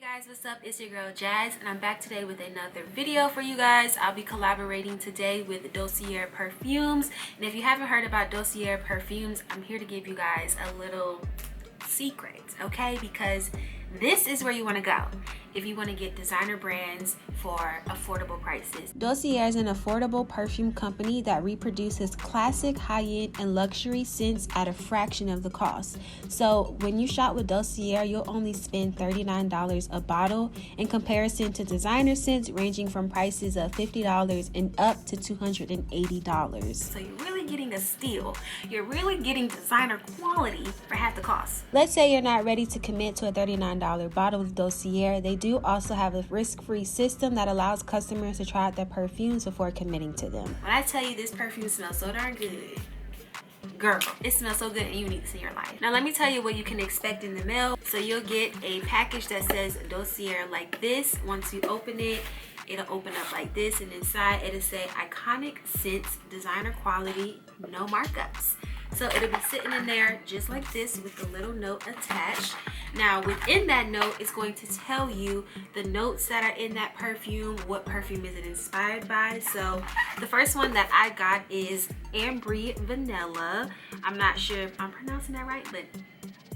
Hey guys, what's up? It's your girl Jazz, and I'm back today with another video for you guys. I'll be collaborating today with Dossier Perfumes, and if you haven't heard about Dossier Perfumes, I'm here to give you guys a little secret, okay? Because this is where you want to go if you want to get designer brands for affordable prices. Dossier is an affordable perfume company that reproduces classic, high-end, and luxury scents at a fraction of the cost. So when you shop with Dossier, you'll only spend $39 a bottle in comparison to designer scents ranging from prices of $50 and up to $280. So you're really getting a steal. You're really getting designer quality for half the cost. Let's say you're not ready to commit to a $39 bottle with Dossier. They do also have a risk-free system that allows customers to try out their perfumes before committing to them. When I tell you this perfume smells so darn good, girl, it smells so good and you need this in your life. Now let me tell you what you can expect in the mail. So you'll get a package that says Dossier like this. Once you open it, it'll open up like this, and inside it'll say iconic scents, designer quality, no markups. So it'll be sitting in there just like this with a little note attached. Now within that note, it's going to tell you the notes that are in that perfume, what perfume is it inspired by. So the first one that I got is Ambre Vanilla. I'm not sure if I'm pronouncing that right, but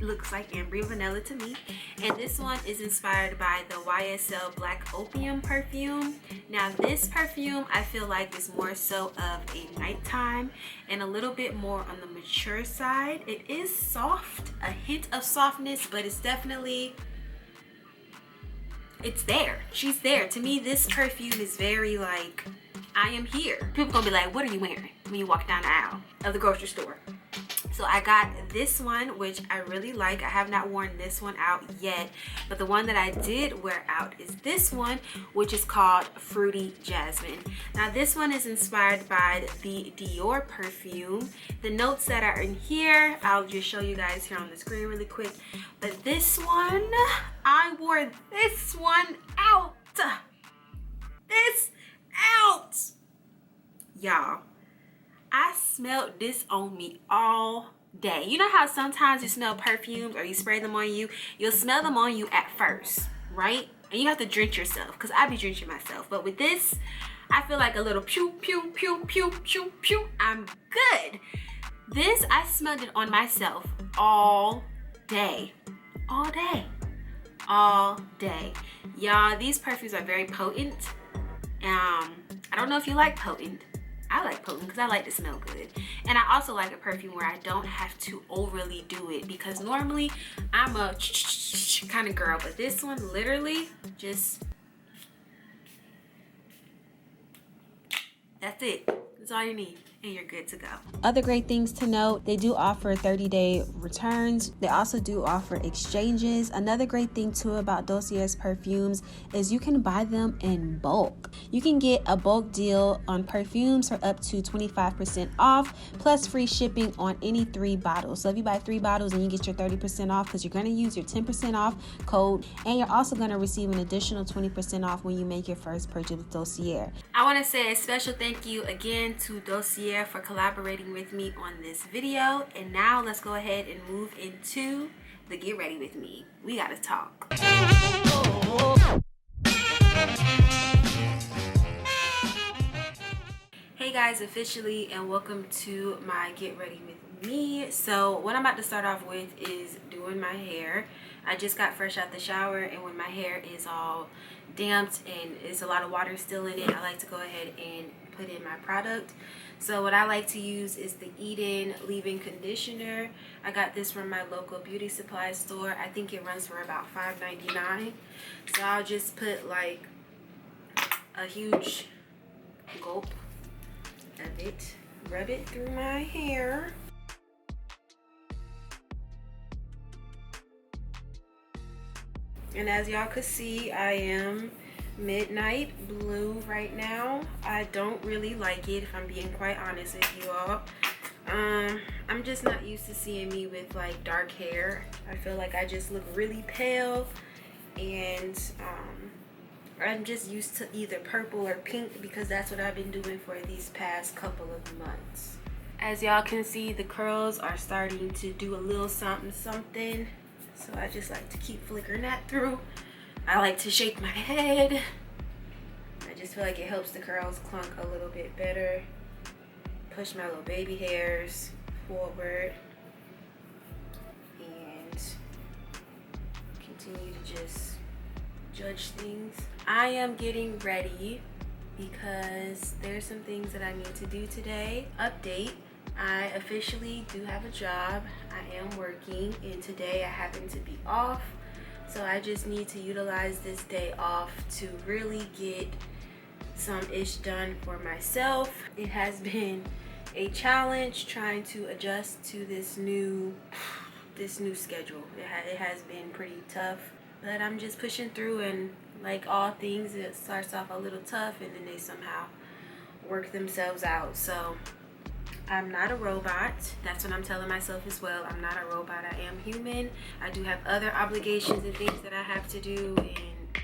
it looks like Ambre Vanilla to me. And this one is inspired by the YSL Black Opium perfume. Now this perfume I feel like is more so of a nighttime and a little bit more on the mature side. It is soft, a hint of softness, but it's definitely, it's there. She's there. To me, this perfume is very like, I am here. People gonna be like, what are you wearing when you walk down the aisle of the grocery store? So I got this one, which I really like. I have not worn this one out yet, but the one that I did wear out is this one, which is called Fruity Jasmine. Now this one is inspired by the Dior perfume. The notes that are in here, I'll just show you guys here on the screen really quick. But this one, I wore this one out. This out. Y'all, I smelled this on me all day. You know how sometimes you smell perfumes or you spray them on you, you'll smell them on you at first, right? And you have to drench yourself, because I be drenching myself. But with this, I feel like a little pew, pew, pew, pew, pew, pew. I'm good. This, I smelled it on myself all day. All day. All day. Y'all, these perfumes are very potent. I don't know if you like potent. I like potent because I like to smell good. And I also like a perfume where I don't have to overly do it, because normally I'm a kind of girl, but this one literally just, that's it. That's all you need, and you're good to go. Other great things to note, they do offer 30-day returns. They also do offer exchanges. Another great thing too about Dossier's perfumes is you can buy them in bulk. You can get a bulk deal on perfumes for up to 25% off, plus free shipping on any 3 bottles. So if you buy 3 bottles and you get your 30% off, because you're going to use your 10% off code, and you're also going to receive an additional 20% off when you make your first purchase with Dossier. I want to say a special thank you again to Dossier for collaborating with me on this video. And now let's go ahead and move into the get ready with me. We gotta talk. Hey guys, officially, and welcome to my get ready with me. So what I'm about to start off with is doing my hair. I just got fresh out the shower, and when my hair is all damped and there's a lot of water still in it, I like to go ahead and put in my product. So what I like to use is the Eden leave-in conditioner. I got this from my local beauty supply store. I think it runs for about $5.99. So I'll just put like a huge gulp of it, rub it through my hair. And as y'all could see, I am midnight blue right now. I don't really like it, if I'm being quite honest with you all. I'm just not used to seeing me with like dark hair. I feel like I just look really pale, and I'm just used to either purple or pink, because that's what I've been doing for these past couple of months. As y'all can see, the curls are starting to do a little something something, so I just like to keep flickering that through. I like to shake my head. I just feel like it helps the curls clunk a little bit better. Push my little baby hairs forward and continue to just judge things. I am getting ready because there's some things that I need to do today. Update, I officially do have a job. I am working, and today I happen to be off. So I just need to utilize this day off to really get some ish done for myself. It has been a challenge trying to adjust to this new schedule. It has been pretty tough, but I'm just pushing through, and like all things, it starts off a little tough and then they somehow work themselves out. So I'm not a robot. That's what I'm telling myself as well. I'm not a robot. I am human. I do have other obligations and things that I have to do, and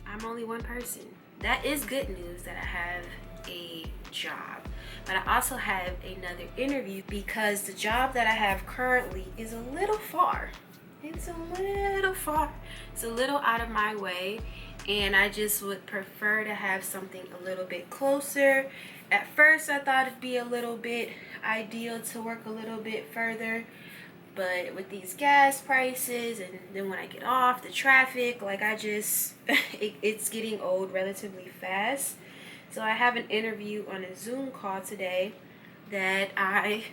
I'm only one person. That is good news that I have a job, but I also have another interview because the job that I have currently is a little far. It's a little far. It's a little out of my way, and I just would prefer to have something a little bit closer. At first I thought it'd be a little bit ideal to work a little bit further, but with these gas prices and then when I get off, the traffic, like I just it's getting old relatively fast. So I have an interview on a Zoom call today that I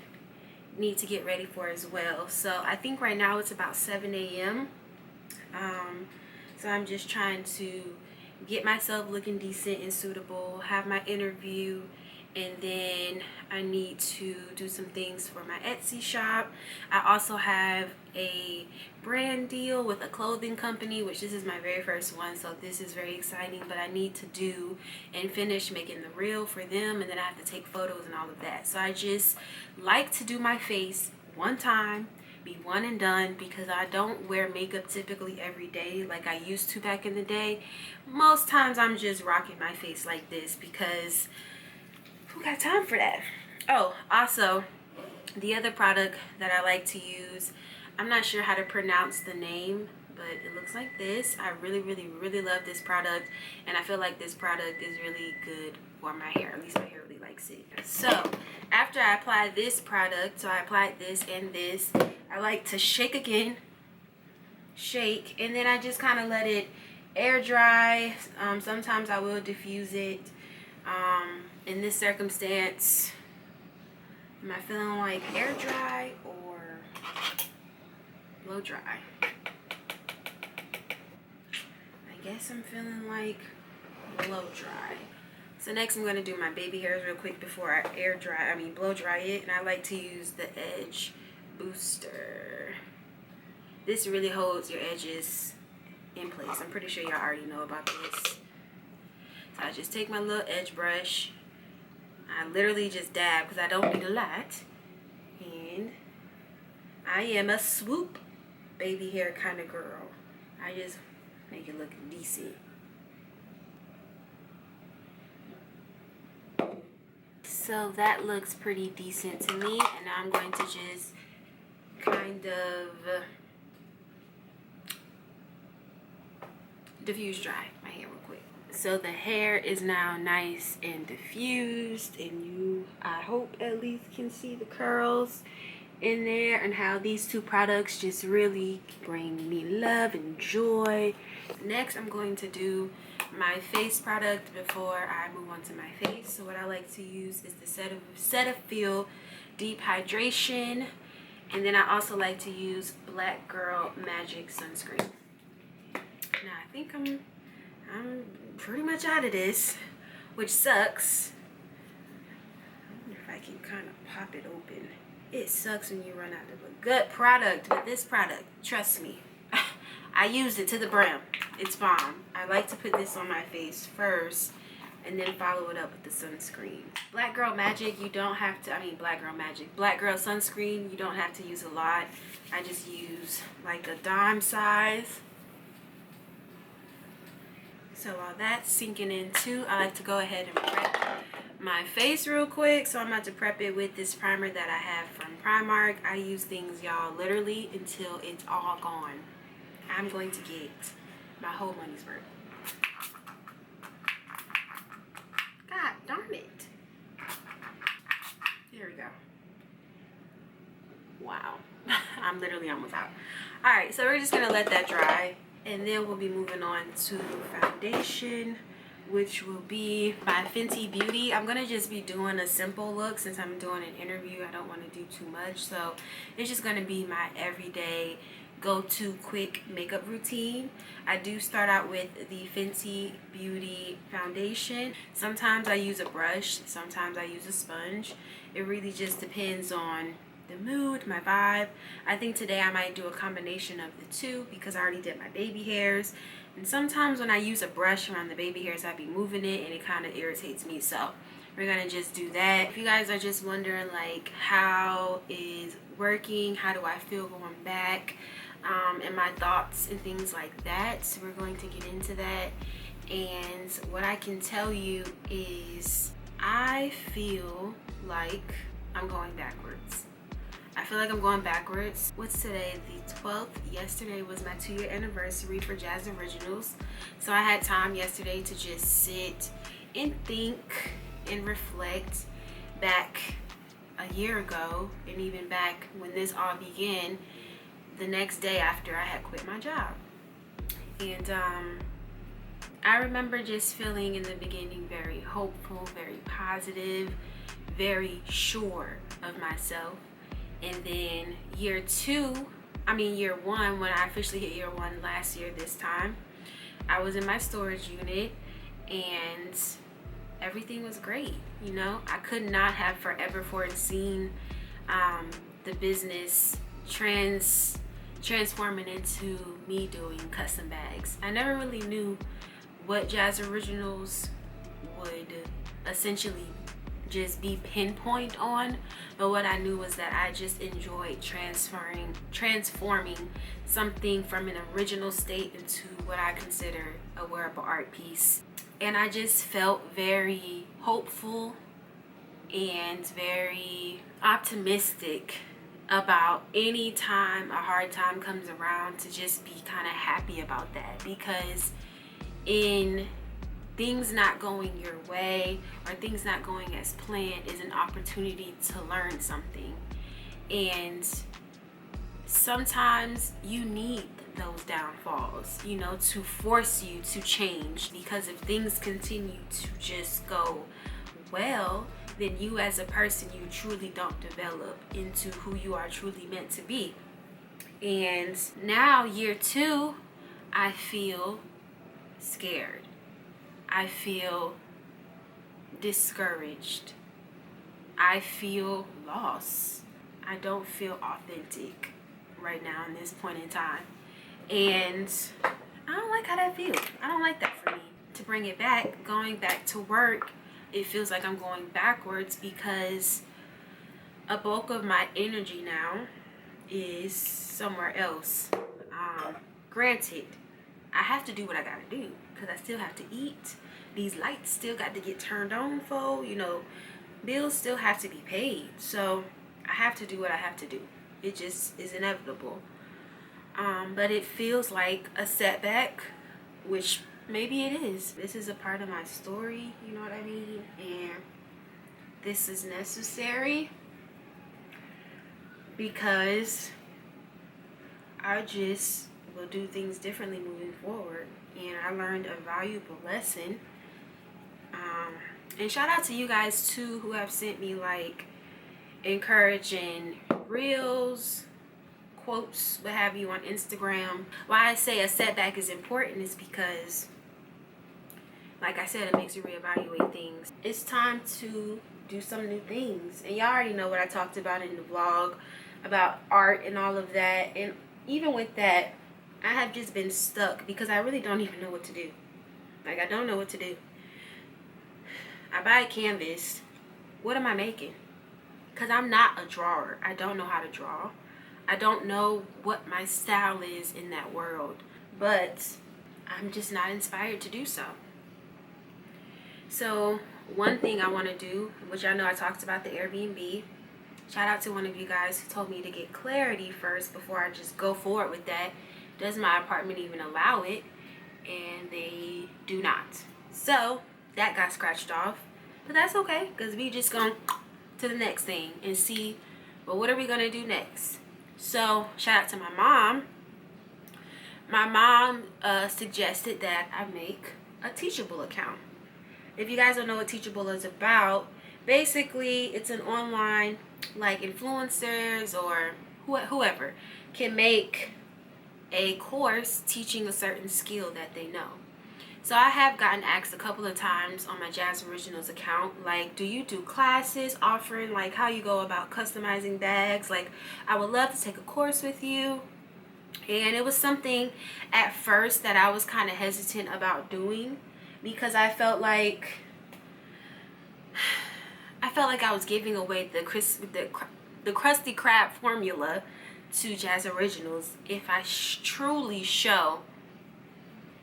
need to get ready for as well. So I think right now it's about 7 a.m. So I'm just trying to get myself looking decent and suitable, have my interview, and then I need to do some things for my Etsy shop. I also have a brand deal with a clothing company, which this is my very first one, so this is very exciting, but I need to do and finish making the reel for them, and then I have to take photos and all of that. So I just like to do my face one time, be one and done, because I don't wear makeup typically every day like I used to back in the day. Most times I'm just rocking my face like this because who got time for that? Oh, also, the other product that I like to use, I'm not sure how to pronounce the name, but it looks like this. I really love this product, and I feel like this product is really good for my hair. At least my hair really likes it. So after I apply this product, so I applied this and this, I like to shake again, shake, and then I just kind of let it air dry. Sometimes I will diffuse it. In this circumstance, am I feeling like air dry or blow dry? I guess I'm feeling like blow dry. So next I'm going to do my baby hairs real quick before I blow dry it, and I like to use the Edge Booster. This really holds your edges in place. I'm pretty sure y'all already know about this. So I just take my little edge brush. I literally just dab because I don't need a lot. And I am a swoop baby hair kind of girl. I just make it look decent. So that looks pretty decent to me. And now I'm going to just kind of diffuse dry my hair real quick. So the hair is now nice and diffused, and I hope at least can see the curls in there and how these two products just really bring me love and joy. Next I'm going to do my face product before I move on to my face. So what I like to use is the Cetaphil Deep Hydration, and then I also like to use Black Girl Magic Sunscreen. Now I think I'm pretty much out of this, which sucks. I wonder if I can kind of pop it open. It sucks when you run out of a good product, but this product, trust me, I used it to the brim. It's bomb. I like to put this on my face first and then follow it up with the sunscreen. Black Girl Magic, you don't have to, Black Girl Sunscreen, you don't have to use a lot. I just use like a dime size. So while that's sinking in too, I like to go ahead and prep my face real quick. So I'm about to prep it with this primer that I have from Primark. I use things, y'all, literally until it's all gone. I'm going to get my whole money's worth. God darn it. There we go. Wow. I'm literally almost out. Alright, so we're just going to let that dry. And then we'll be moving on to foundation, which will be by Fenty Beauty. I'm going to just be doing a simple look since I'm doing an interview. I don't want to do too much. So it's just going to be my everyday go-to quick makeup routine. I do start out with the Fenty Beauty foundation. Sometimes I use a brush. Sometimes I use a sponge. It really just depends on the mood, my vibe. I think today I might do a combination of the two because I already did my baby hairs, and sometimes when I use a brush around the baby hairs I be moving it and it kind of irritates me, so we're gonna just do that. If you guys are just wondering like how is working, how do I feel going back, and my thoughts and things like that, so we're going to get into that. And what I can tell you is I feel like I'm going backwards. I feel like I'm going backwards. What's today? The 12th. Yesterday was my 2-year anniversary for Jazz Originals. So I had time yesterday to just sit and think and reflect back a year ago, and even back when this all began, the next day after I had quit my job. And I remember just feeling in the beginning very hopeful, very positive, very sure of myself. And then year one, when I officially hit year one last year this time, I was in my storage unit and everything was great. You know, I could not have forever foreseen the business transforming into me doing custom bags. I never really knew what Jazz Originals would essentially just be pinpoint on, but what I knew was that I just enjoyed transforming something from an original state into what I consider a wearable art piece. And I just felt very hopeful and very optimistic about any time a hard time comes around, to just be kind of happy about that, because in things not going your way or things not going as planned is an opportunity to learn something. And sometimes you need those downfalls, you know, to force you to change, because if things continue to just go well, then you as a person, you truly don't develop into who you are truly meant to be. And now year two, I feel scared. I feel discouraged. I feel lost. I don't feel authentic right now in this point in time. And I don't like how that feels. I don't like that for me. To bring it back, going back to work, it feels like I'm going backwards because a bulk of my energy now is somewhere else. Granted, I have to do what I gotta do because I still have to eat. These lights still got to get turned on for, you know, bills still have to be paid. So I have to do what I have to do. It just is inevitable. But it feels like a setback, which maybe it is. This is a part of my story, you know what I mean? And this is necessary because I just will do things differently moving forward. And I learned a valuable lesson. And shout out to you guys too who have sent me like encouraging reels, quotes, what have you on Instagram. Why I say a setback is important is because, like I said, it makes you reevaluate things. It's time to do some new things. And y'all already know what I talked about in the vlog about art and all of that. And even with that, I have just been stuck because I really don't even know what to do. Like, I don't know what to do. I buy a canvas. What am I making? Because I'm not a drawer. I don't know how to draw. I don't know what my style is in that world. But I'm just not inspired to do so. So one thing I want to do, which I know I talked about the Airbnb. Shout out to one of you guys who told me to get clarity first before I just go forward with that. Does my apartment even allow it? and they do not. So that got scratched off, but that's okay, because we just going to the next thing and see, well, what are we gonna do next? So shout out to my mom. My mom suggested that I make a Teachable account. If you guys don't know what Teachable is about, basically it's an online, like, influencers or whoever can make a course teaching a certain skill that they know. So I have gotten asked a couple of times on my Jazz Originals account, like, do you do classes offering like how you go about customizing bags? Like, I would love to take a course with you. And it was something at first that I was kind of hesitant about doing, because I felt like I was giving away the Krusty Krab formula to Jazz Originals if I truly show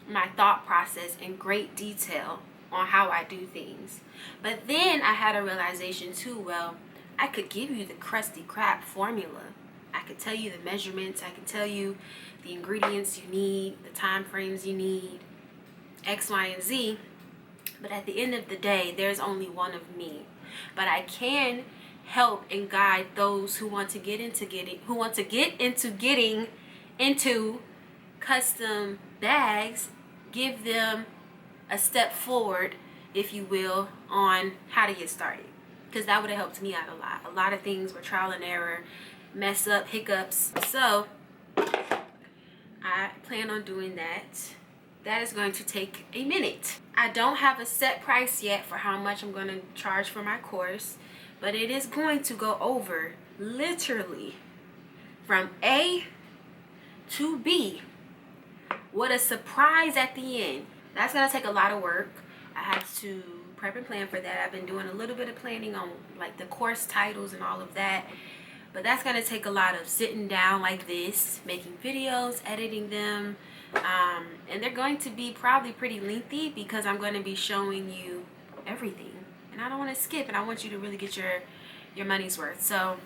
my thought process in great detail on how I do things. But then I had a realization too, well, I could give you the Krusty Krab formula. I could tell you the measurements, I could tell you the ingredients you need, the time frames you need, X, Y, and Z. But at the end of the day, there's only one of me. But I can help and guide those who want to get into getting into custom bags, give them a step forward, if you will, on how to get started. Because that would have helped me out a lot. A lot of things were trial and error, mess up, hiccups. So I plan on doing that. That is going to take a minute. I don't have a set price yet for how much I'm going to charge for my course, but it is going to go over literally from A to B. What a surprise at the end. That's going to take a lot of work. I have to prep and plan for that. I've been doing a little bit of planning on like the course titles and all of that. But that's going to take a lot of sitting down like this, making videos, editing them. And they're going to be probably pretty lengthy because I'm going to be showing you everything. And I don't want to skip, and I want you to really get your money's worth. So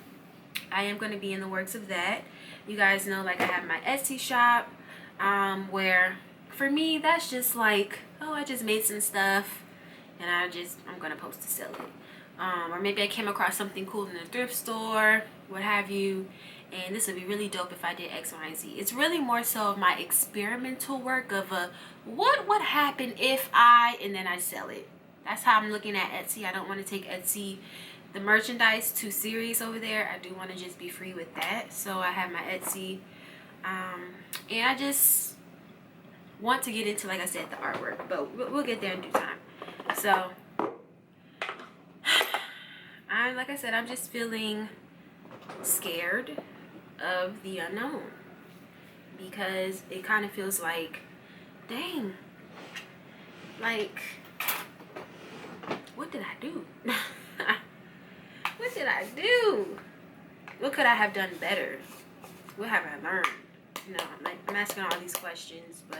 I am going to be in the works of that. You guys know, like, I have my Etsy shop, where for me that's just like, oh, I just made some stuff and I'm going to post to sell it. Or maybe I came across something cool in a thrift store, what have you, and this would be really dope if I did X, Y, and Z. It's really more so of my experimental work of what would happen if and then I sell it. That's how I'm looking at Etsy. I don't want to take Etsy, the merchandise, too serious over there. I do want to just be free with that. So I have my Etsy, and I just want to get into, like I said, the artwork, but we'll get there in due time. So like I said, I'm just feeling scared of the unknown, because it kind of feels like, dang, like, what did I do? What did I do? What could I have done better? What have I learned? You know, like, I'm asking all these questions, but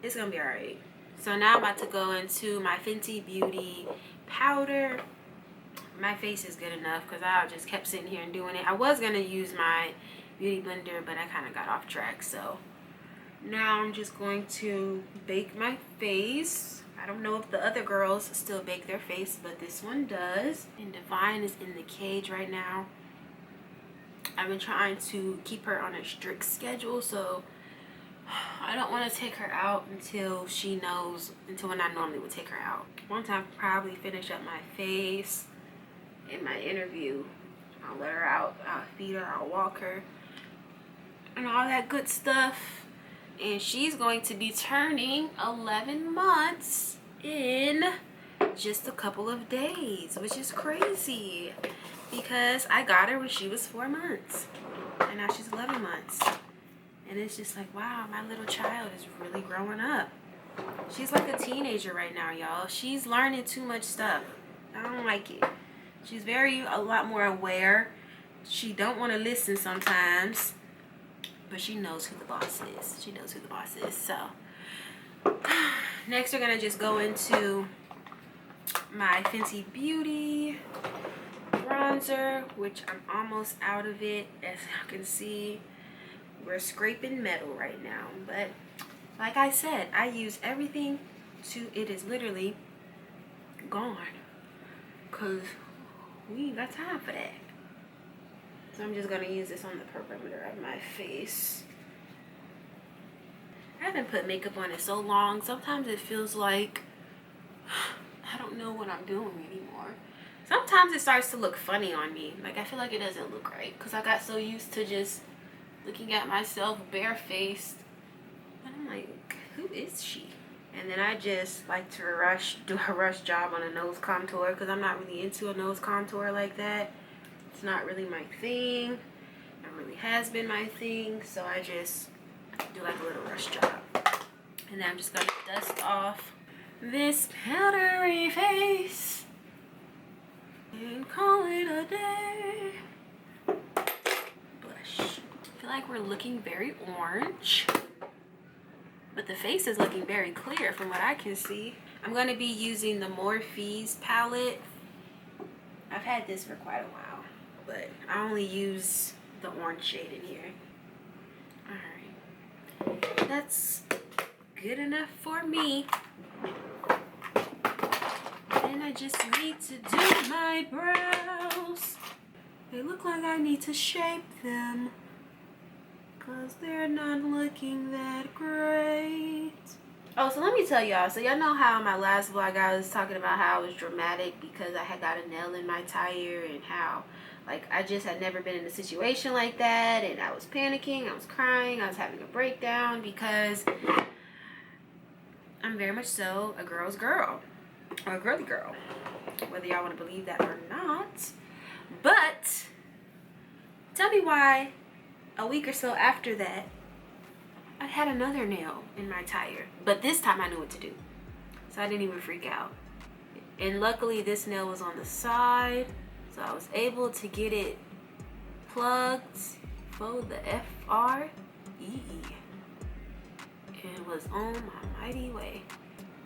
it's gonna be all right. So now I'm about to go into my Fenty Beauty powder. My face is good enough because I just kept sitting here and doing it. I was gonna use my beauty blender, but I kind of got off track. So now I'm just going to bake my face. I don't know if the other girls still bake their face, but this one does. And Divine is in the cage right now. I've been trying to keep her on a strict schedule, so I don't want to take her out until she knows, until when I normally would take her out. Once I probably finish up my face in my interview, I'll let her out, I'll feed her, I'll walk her, and all that good stuff. And she's going to be turning 11 months in just a couple of days, which is crazy because I got her when she was 4 months and now she's 11 months. And it's just like, wow, my little child is really growing up. She's like a teenager right now, y'all. She's learning too much stuff. I don't like it. She's a lot more aware. She don't want to listen sometimes, but she knows who the boss is. She knows who the boss is. So next we're going to just go into my Fenty Beauty bronzer, which I'm almost out of it. As you can see, we're scraping metal right now, but Like I said, I use everything to it is literally gone, because we ain't got time for that. So I'm just gonna use this on the perimeter of my face. I haven't put makeup on in so long. Sometimes it feels like I don't know what I'm doing anymore. Sometimes it starts to look funny on me. Like, I feel like it doesn't look right because I got so used to just looking at myself barefaced. And I'm like, who is she? And then I just like to do a rush job on a nose contour because I'm not really into a nose contour like that. It's not really my thing. It really has been my thing. So I just do like a little rush job. And then I'm just going to dust off this powdery face and call it a day. Blush. I feel like we're looking very orange, but the face is looking very clear from what I can see. I'm going to be using the Morphe palette. I've had this for quite a while, but I only use the orange shade in here. Alright, that's good enough for me. And I just need to do my brows. They look like I need to shape them because they're not looking that great. Oh, so let me tell y'all. So y'all know how in my last vlog I was talking about how I was dramatic because I had got a nail in my tire, and how like I just had never been in a situation like that, and I was panicking, I was crying, I was having a breakdown because I'm very much so a girl's girl, or a girly girl, whether y'all want to believe that or not. But tell me why a week or so after that I had another nail in my tire, but this time I knew what to do, so I didn't even freak out. And luckily this nail was on the side, so I was able to get it plugged for the FREE. It was on my mighty way.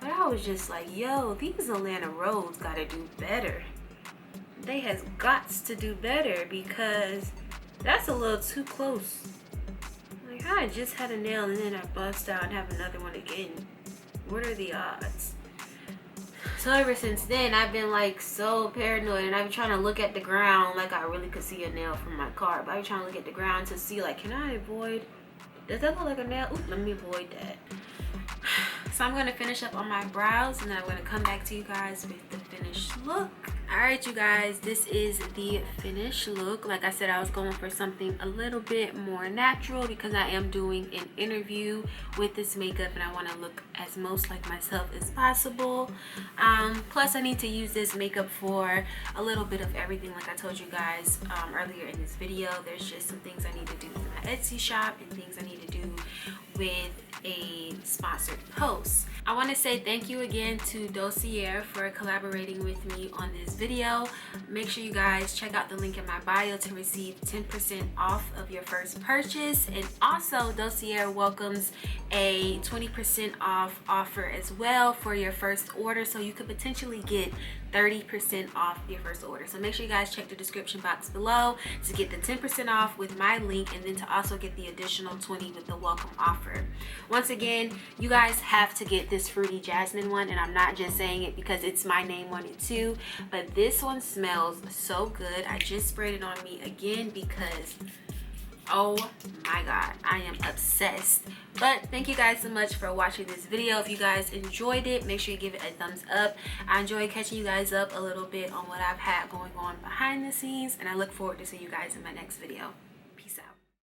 But I was just like, yo, these Atlanta roads gotta do better. They has gots to do better, because that's a little too close. Like, I just had a nail and then I bust out and have another one again. What are the odds? So ever since then, I've been like so paranoid, and I've been trying to look at the ground like I really could see a nail from my car. But I've been trying to look at the ground to see, like, can I avoid? Does that look like a nail? Ooh, let me avoid that. So I'm going to finish up on my brows, and then I'm going to come back to you guys with the finished look. Alright, you guys, this is the finished look. Like I said, I was going for something a little bit more natural because I am doing an interview with this makeup and I want to look as most like myself as possible. Plus I need to use this makeup for a little bit of everything. Like I told you guys earlier in this video, there's just some things I need to do with my Etsy shop and things I need to do with a sponsored post. I want to say thank you again to JAZZORIGINALZ for collaborating with me on this video. Make sure you guys check out the link in my bio to receive 10% off of your first purchase. And also JAZZORIGINALZ welcomes a 20% off offer as well for your first order, so you could potentially get 30% off your first order. So make sure you guys check the description box below to get the 10% off with my link, and then to also get the additional 20 with the welcome offer. Once again, you guys have to get this fruity jasmine one, and I'm not just saying it because it's my name on it too, but this one smells so good. I just sprayed it on me again because oh my god, I am obsessed. But thank you guys so much for watching this video. If you guys enjoyed it, make sure you give it a thumbs up. I enjoy catching you guys up a little bit on what I've had going on behind the scenes, and I look forward to seeing you guys in my next video.